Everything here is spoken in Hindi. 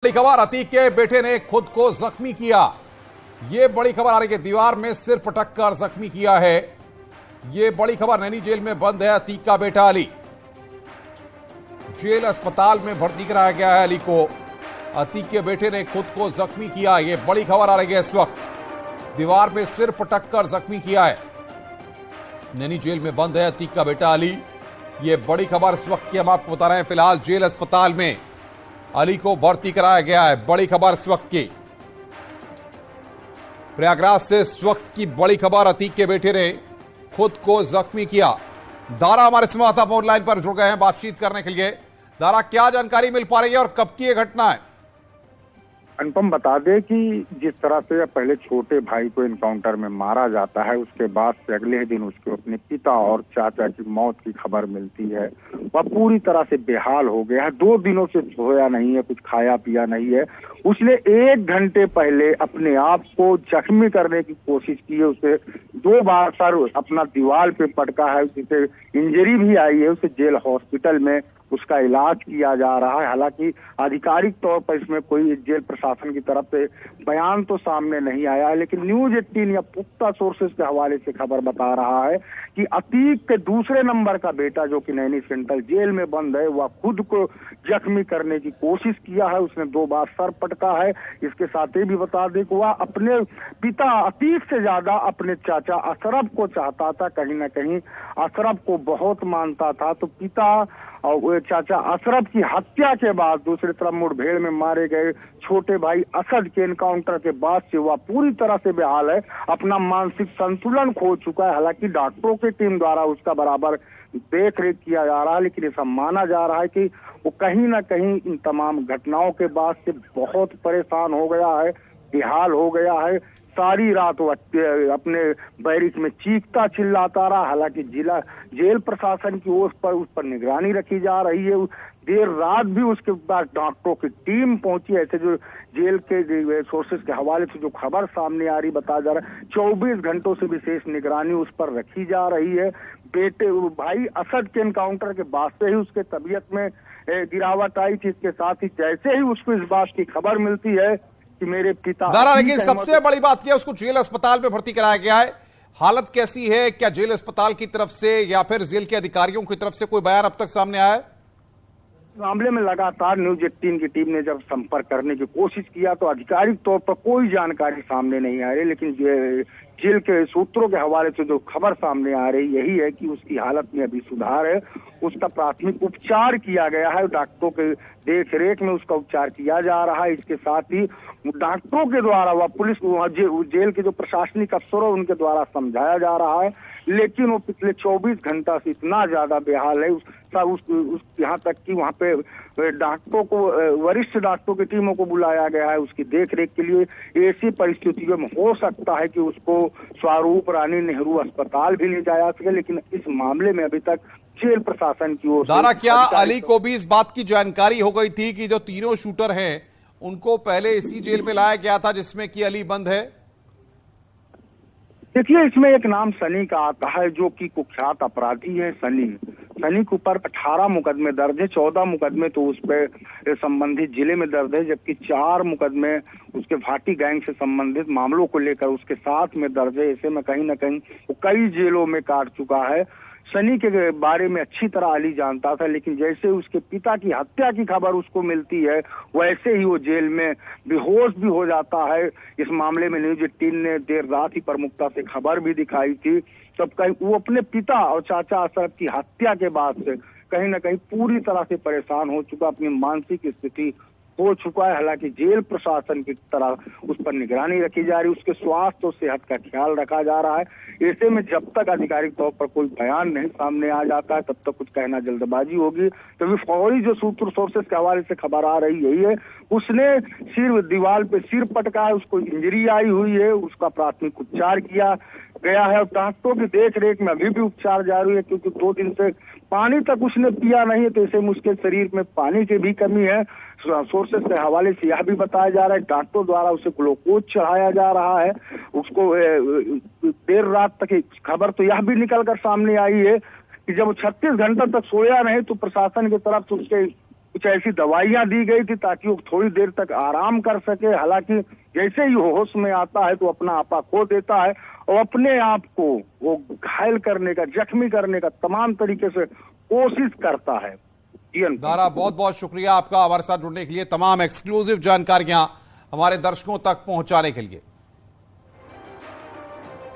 बड़ी खबर, अतीक के बेटे ने खुद को जख्मी किया। यह बड़ी खबर आ रही है, दीवार में सिर पटक कर जख्मी किया है। यह बड़ी खबर, नैनी जेल में बंद है अतीक का बेटा अली। जेल अस्पताल में भर्ती कराया गया है अली को। अतीक के बेटे ने खुद को जख्मी किया। यह बड़ी खबर आ रही है इस वक्त, दीवार में सिर पटक कर जख्मी किया है। नैनी जेल में बंद है अतीक का बेटा अली। यह बड़ी खबर इस वक्त की हम आपको बता रहे हैं। फिलहाल जेल अस्पताल में अली को भर्ती कराया गया है। बड़ी खबर इस वक्त की, प्रयागराज से इस वक्त की बड़ी खबर, अतीक के बेटे ने खुद को जख्मी किया। दारा हमारे संवाददाता ऑनलाइन पर जुड़ गए हैं बातचीत करने के लिए। दारा, क्या जानकारी मिल पा रही है और कब की यह घटना है? अनुपम, बता दे कि जिस तरह से पहले छोटे भाई को एनकाउंटर में मारा जाता है, उसके बाद से अगले ही दिन उसको अपने पिता और चाचा की मौत की खबर मिलती है। वह पूरी तरह से बेहाल हो गया है। 2 दिनों से सोया नहीं है, कुछ खाया पिया नहीं है। उसने 1 घंटे पहले अपने आप को जख्मी करने की कोशिश की है। उसे 2 बार सर अपना दीवार पे पटका है, जिसे इंजरी भी आई है। उसे जेल हॉस्पिटल में उसका इलाज किया जा रहा है। हालांकि आधिकारिक तौर पर इसमें कोई जेल प्रशासन की तरफ से बयान तो सामने नहीं आया है, लेकिन न्यूज़ 18 या पुख्ता सोर्सेज के हवाले से खबर बता रहा है कि अतीक के दूसरे नंबर का बेटा, जो कि नैनी सेंट्रल जेल में बंद है, वह खुद को जख्मी करने की कोशिश किया है। उसने 2 बार सर पटका है। इसके साथ ही भी बता दें कि वह अपने पिता अतीक से ज्यादा अपने चाचा अशरफ को चाहता था। कहीं ना कहीं अशरफ को बहुत मानता था। तो पिता और चाचा अशरफ की हत्या के बाद दूसरी तरफ मुठभेड़ में मारे गए छोटे भाई असद के एनकाउंटर के बाद से वह पूरी तरह से बेहाल है। अपना मानसिक संतुलन खो चुका है। हालांकि डॉक्टरों की टीम द्वारा उसका बराबर देख रेख किया जा रहा है, लेकिन ऐसा माना जा रहा है कि वो कहीं ना कहीं इन तमाम घटनाओं के बाद से बहुत परेशान हो गया है, बेहाल हो गया है। सारी रात वो अपने बैरिक में चीखता चिल्लाता रहा। हालांकि जिला जेल प्रशासन की ओर पर उस पर निगरानी रखी जा रही है। देर रात भी उसके पास डॉक्टरों की टीम पहुंची। ऐसे जो जेल के सोर्सेज के हवाले से जो खबर सामने आ रही, बताया जा रहा है 24 घंटों से विशेष निगरानी उस पर रखी जा रही है। बेटे भाई असद के एनकाउंटर के बाद से ही उसके तबीयत में गिरावट आई थी। इसके साथ ही जैसे ही उसको इस बात की खबर मिलती है कि मेरे पिता, लेकिन सबसे बड़ी बात क्या है, उसको जेल अस्पताल में भर्ती कराया गया है। हालत कैसी है? क्या जेल अस्पताल की तरफ से या फिर जेल के अधिकारियों की तरफ से कोई बयान अब तक सामने आया है? मामले में लगातार न्यूज़ 18 की टीम ने जब संपर्क करने की कोशिश किया तो आधिकारिक तौर पर कोई जानकारी सामने नहीं आ रही, लेकिन जेल के सूत्रों के हवाले से जो खबर सामने आ रही यही है कि उसकी हालत में अभी सुधार है। उसका प्राथमिक उपचार किया गया है। डॉक्टरों के देख रेख में उसका उपचार किया जा रहा है। इसके साथ ही डॉक्टरों के द्वारा व पुलिस जेल के जो प्रशासनिक अफसरों उनके द्वारा समझाया जा रहा है, लेकिन वो पिछले 24 घंटा से इतना ज्यादा बेहाल है यहाँ तक कि वहाँ पे डॉक्टरों को, वरिष्ठ डॉक्टरों की टीमों को बुलाया गया है उसकी देखरेख के लिए। ऐसी परिस्थितियों में हो सकता है कि उसको स्वरूप रानी नेहरू अस्पताल भी ले जाया सके, लेकिन इस मामले में अभी तक जेल प्रशासन की ओर दारा, क्या अली को भी इस बात की जानकारी हो गई थी कि जो तीनों शूटर हैं उनको पहले इसी जेल में लाया गया था जिसमें कि अली बंद है? देखिए, इसमें एक नाम सनी का आता है, जो कि कुख्यात अपराधी है। सनी के ऊपर 18 मुकदमे दर्ज है। 14 मुकदमे तो उस पर संबंधित जिले में दर्ज है, जबकि 4 मुकदमे उसके भाटी गैंग से संबंधित मामलों को लेकर उसके साथ में दर्ज है। ऐसे में कहीं ना कहीं वो कई जेलों में काट चुका है। सनी के बारे में अच्छी तरह अली जानता था, लेकिन जैसे उसके पिता की हत्या की खबर उसको मिलती है वैसे ही वो जेल में बेहोश भी हो जाता है। इस मामले में न्यूज़ 18 ने देर रात ही प्रमुखता से खबर भी दिखाई थी। तब कहीं वो अपने पिता और चाचा अशरफ की हत्या के बाद से कहीं ना कहीं पूरी तरह से परेशान हो चुका, अपनी मानसिक स्थिति हो चुका है। हालांकि जेल प्रशासन की तरह उस पर निगरानी रखी जा रही है, उसके स्वास्थ्य और सेहत का ख्याल रखा जा रहा है। ऐसे में जब तक आधिकारिक तौर पर कोई बयान नहीं सामने आ जाता है तब तक कुछ कहना जल्दबाजी होगी। तो फौरी जो सूत्र सोर्सेस के हवाले से खबर आ रही यही है, उसने सिर दीवार पे सिर पटका है, उसको इंजरी आई हुई है, उसका प्राथमिक उपचार किया गया है और डॉक्टरों की देख रेख में अभी भी उपचार जारी है, क्योंकि 2 दिन से पानी तक उसने पिया नहीं है। तो ऐसे में उसके शरीर में पानी की भी कमी है। सोर्सेस के हवाले से यह भी बताया जा रहा है डॉक्टरों द्वारा उसे ग्लूकोज चढ़ाया जा रहा है। उसको देर रात तक खबर तो यह भी निकल कर सामने आई है कि जब 36 घंटे तक सोया नहीं तो प्रशासन की तरफ से उसके कुछ ऐसी दवाइयां दी गई थी ताकि वो थोड़ी देर तक आराम कर सके। हालांकि जैसे ही होश में आता है तो अपना आपा खो देता है और अपने आप को वो घायल करने का, जख्मी करने का तमाम तरीके से कोशिश करता है। दारा, बहुत बहुत शुक्रिया आपका हमारे साथ जुड़ने के लिए, तमाम एक्सक्लूसिव जानकारियां हमारे दर्शकों तक पहुंचाने के लिए।